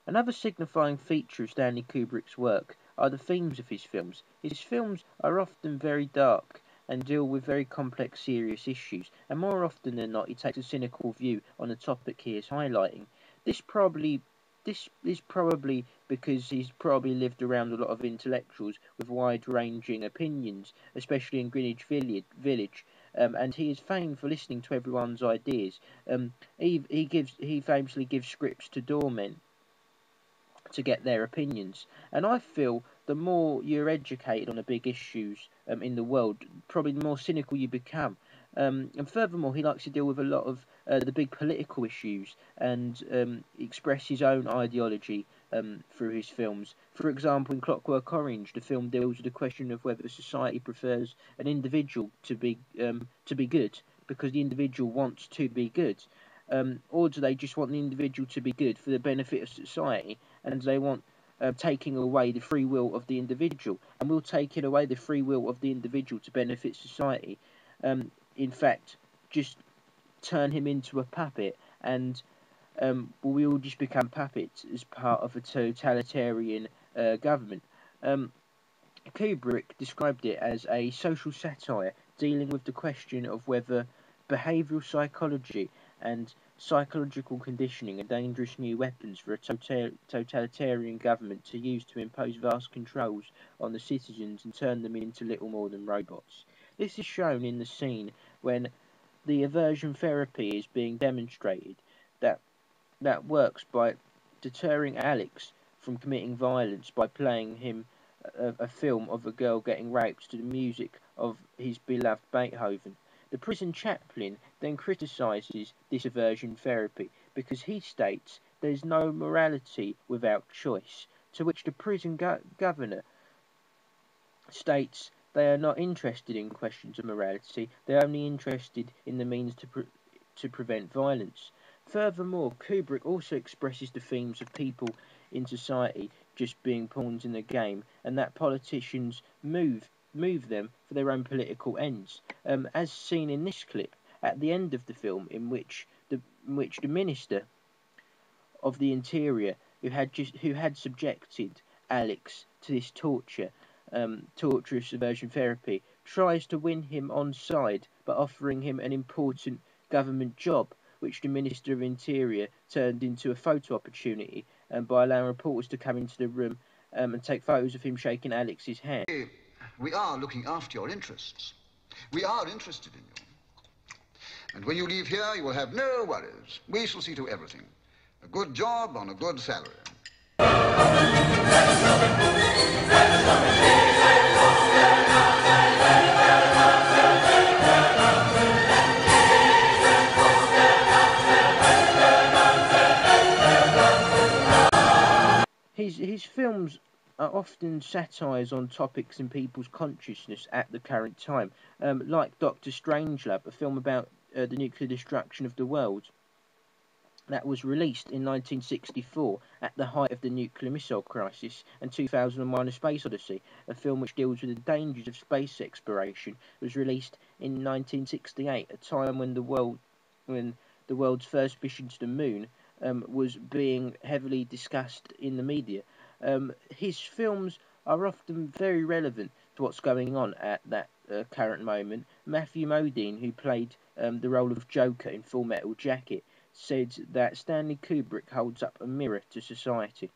Another signifying feature of Stanley Kubrick's work are the themes of his films. His films are often very dark and deal with very complex, serious issues, and more often than not, he takes a cynical view on the topic he is highlighting. This probably this is probably because he's probably lived around a lot of intellectuals with wide-ranging opinions, especially in Greenwich Village, and he is famed for listening to everyone's ideas. He famously gives scripts to doormen to get their opinions. And I feel the more you're educated on the big issues in the world, probably the more cynical you become. And furthermore, he likes to deal with a lot of the big political issues and express his own ideology through his films. For example, in Clockwork Orange, the film deals with the question of whether society prefers an individual to be good because the individual wants to be good, or do they just want the individual to be good for the benefit of society, and they want taking away the free will of the individual, and will taking away the free will of the individual to benefit society, in fact, just turn him into a puppet, and we all just become puppets as part of a totalitarian government. Um, Kubrick described it as a social satire dealing with the question of whether behavioural psychology and psychological conditioning are dangerous new weapons for a totalitarian government to use to impose vast controls on the citizens and turn them into little more than robots. This is shown in the scene when the aversion therapy is being demonstrated that that works by deterring Alex from committing violence by playing him a film of a girl getting raped to the music of his beloved Beethoven. The prison chaplain then criticises this aversion therapy because he states there is no morality without choice, to which the prison governor states they are not interested in questions of morality, they are only interested in the means to prevent violence. Furthermore, Kubrick also expresses the themes of people in society just being pawns in the game, and that politicians move them for their own political ends, as seen in this clip at the end of the film, in which the minister of the interior, who had subjected Alex to this torturous aversion therapy, tries to win him on side by offering him an important government job, which the Minister of Interior turned into a photo opportunity, by allowing reporters to come into the room and take photos of him shaking Alex's hand. We are looking after your interests. We are interested in you. And when you leave here, you will have no worries. We shall see to everything. A good job on a good salary. His films are often satires on topics in people's consciousness at the current time, like Doctor Strangelove, a film about the nuclear destruction of the world that was released in 1964 at the height of the nuclear missile crisis, and 2001: A Space Odyssey, a film which deals with the dangers of space exploration, was released in 1968, a time when the world's first mission to the moon was being heavily discussed in the media. His films are often very relevant to what's going on at that current moment. Matthew Modine, who played the role of Joker in Full Metal Jacket, said that Stanley Kubrick holds up a mirror to society.